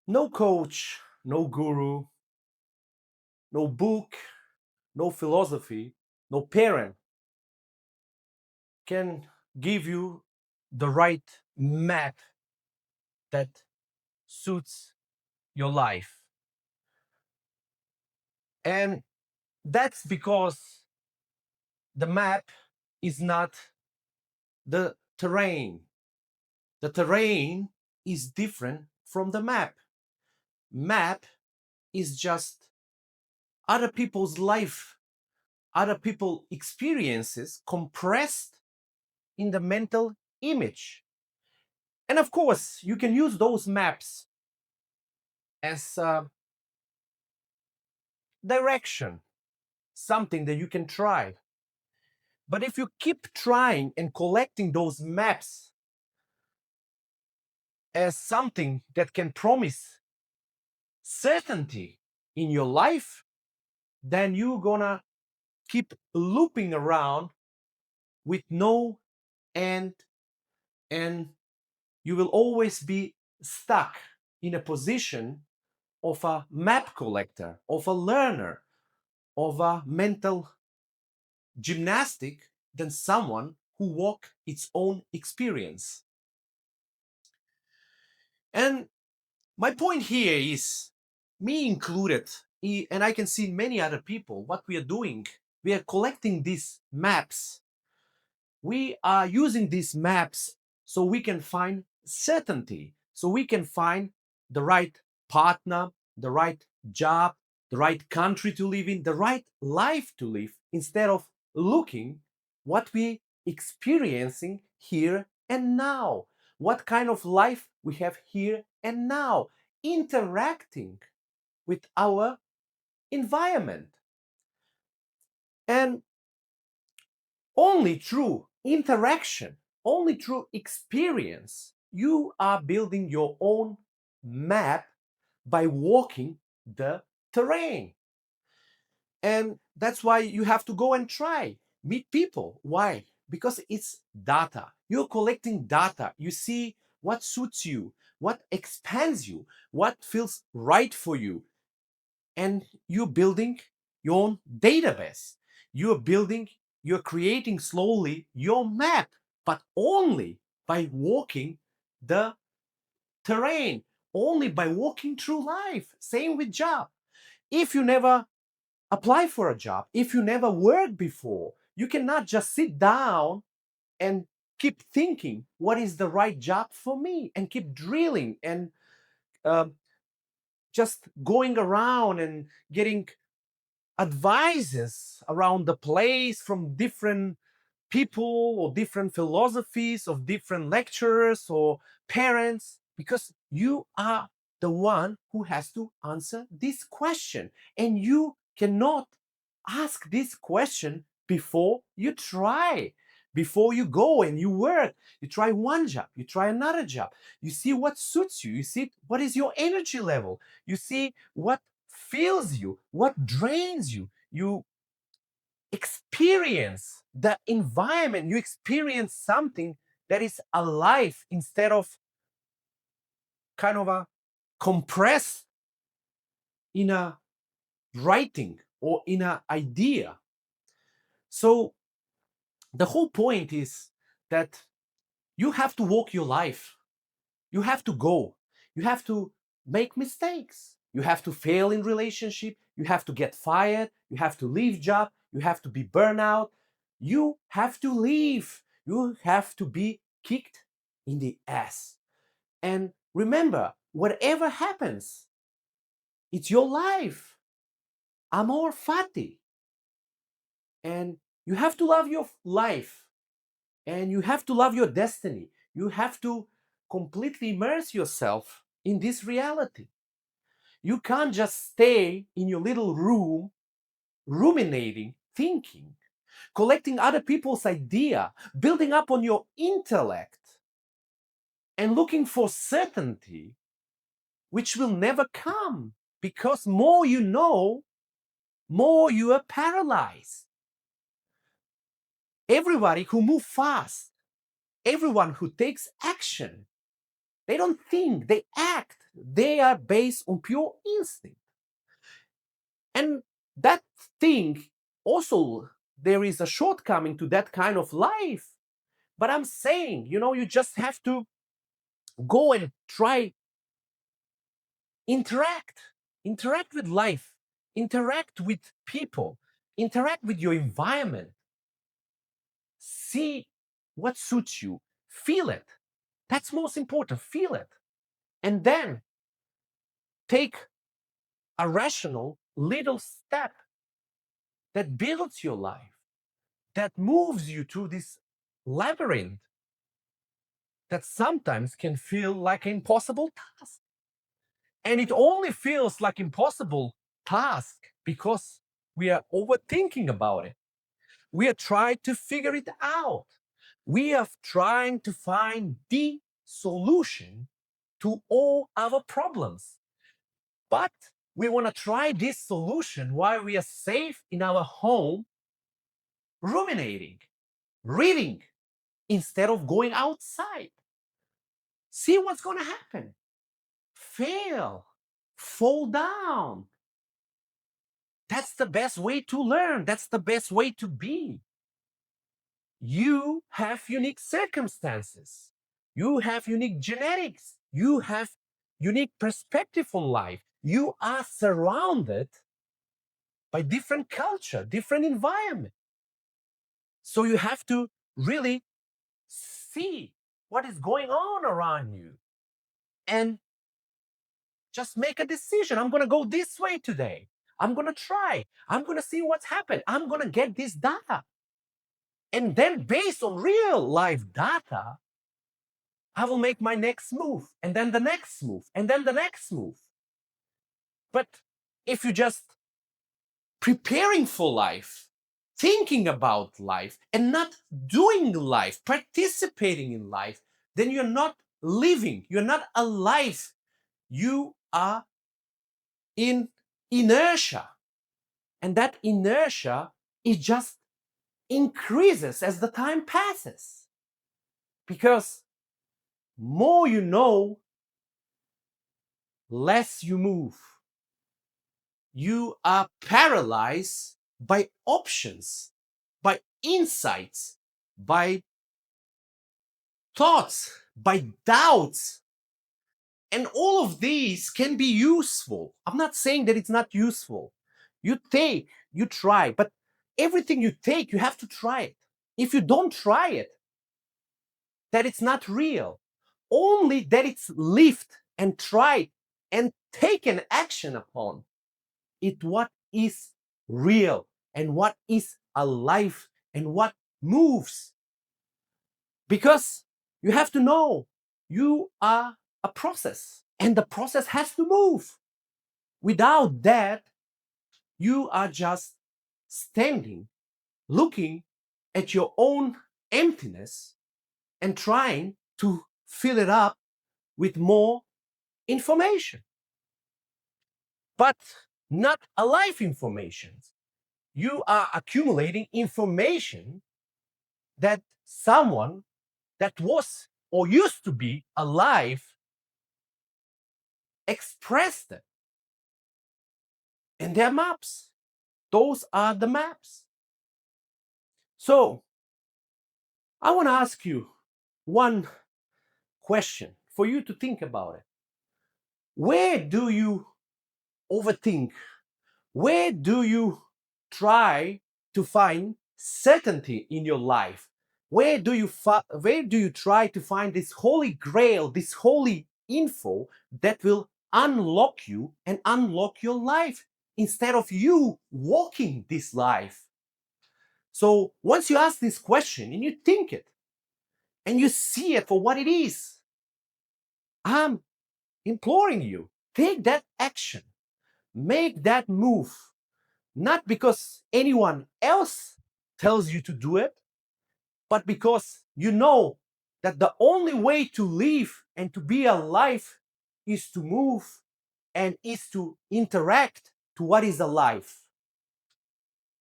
No coach, no guru, no book, no philosophy, no parent can give you the right map that suits your life. And that's because the map is not the terrain. The terrain is different from the map. Map is just other people's life, other people experiences compressed in the mental image. And of course, you can use those maps as direction, something that you can try. But if you keep trying and collecting those maps as something that can promise certainty in your life, then you're gonna keep looping around with no end, and you will always be stuck in a position of a map collector, of a learner, of a mental gymnastic than someone who walk its own experience. And my point here is, me included, and I can see many other people, what we are doing, we are collecting these maps. We are using these maps so we can find certainty, so we can find the right partner, the right job, the right country to live in, the right life to live, instead of looking what we experiencing here and now, what kind of life we have here and now, interacting with our environment. And only through interaction, only through experience, you are building your own map by walking the terrain. And that's why you have to go and try, meet people. Why? Because it's data. You're collecting data. You see what suits you, what expands you, what feels right for you, and you're building your own database. You're building, you're creating slowly your map, but only by walking the terrain, only by walking through life. Same with job. If you never apply for a job, if you never worked before, you cannot just sit down and keep thinking what is the right job for me, and keep drilling and um, just going around and getting advices around the place from different people or different philosophies of different lecturers or parents, because you are the one who has to answer this question, and you cannot ask this question before you try, before you go and you work. You try one job, you try another job, you see what suits you, you see what is your energy level, you see what fills you, what drains you. You experience the environment, you experience something that is alive instead of kind of a compressed in a writing or in an idea. So the whole point is that you have to walk your life. You have to go. You have to make mistakes. You have to fail in relationship. You have to get fired. You have to leave job. You have to be burnout. You have to leave. You have to be kicked in the ass. And remember, whatever happens, it's your life. Amor fati. And you have to love your life. And you have to love your destiny. You have to completely immerse yourself in this reality. You can't just stay in your little room ruminating, thinking, collecting other people's idea, building up on your intellect, and looking for certainty, which will never come, because more you know, more you are paralyzed. Everybody who moves fast, everyone who takes action, They don't think, they act. They are based on pure instinct. And that thing also, there is a shortcoming to that kind of life. But I'm saying, you just have to go and try interact with life, interact with people, interact with your environment, see what suits you, feel it. That's most important. Feel it, and then take a rational little step that builds your life, that moves you to this labyrinth that sometimes can feel like an impossible task. And it only feels like impossible task because we are overthinking about it. We are trying to figure it out. We are trying to find the solution to all our problems. But we want to try this solution while we are safe in our home, ruminating, reading, instead of going outside. See what's going to happen. Fail, fall down. That's the best way to learn. That's the best way to be. You have unique circumstances. You have unique genetics. You have unique perspective on life. You are surrounded by different culture, different environment. So you have to really see what is going on around you and just make a decision. I'm going to go this way today. I'm going to try. I'm going to see what's happened. I'm going to get this data. And then based on real life data, I will make my next move, and then the next move, and then the next move. But if you just preparing for life, thinking about life, and not doing life, participating in life, then you're not living, you're not alive. You are in inertia. And that inertia, it just increases as the time passes. Because more you know, less you move. You are paralyzed by options, by insights, by thoughts, by doubts. And all of these can be useful. I'm not saying that it's not useful. You take, you try, but everything you take, you have to try it. If you don't try it, that it's not real. Only that it's lived and tried and taken action upon it, what is real and what is alive and what moves. Because you have to know you are a process and the process has to move. Without that, you are just standing, looking at your own emptiness and trying to fill it up with more information. But not alive information. You are accumulating information that someone that was or used to be alive expressed it. And they're maps. Those are the maps. So I want to ask you one question for you to think about it. Where do you overthink? Where do you try to find certainty in your life? Where do you try to find this holy grail, this holy info that will unlock you and unlock your life instead of you walking this life? So once you ask this question and you think it and you see it for what it is, I'm imploring you, take that action, make that move. Not because anyone else tells you to do it, but because you know that the only way to live and to be alive is to move and is to interact to what is alive.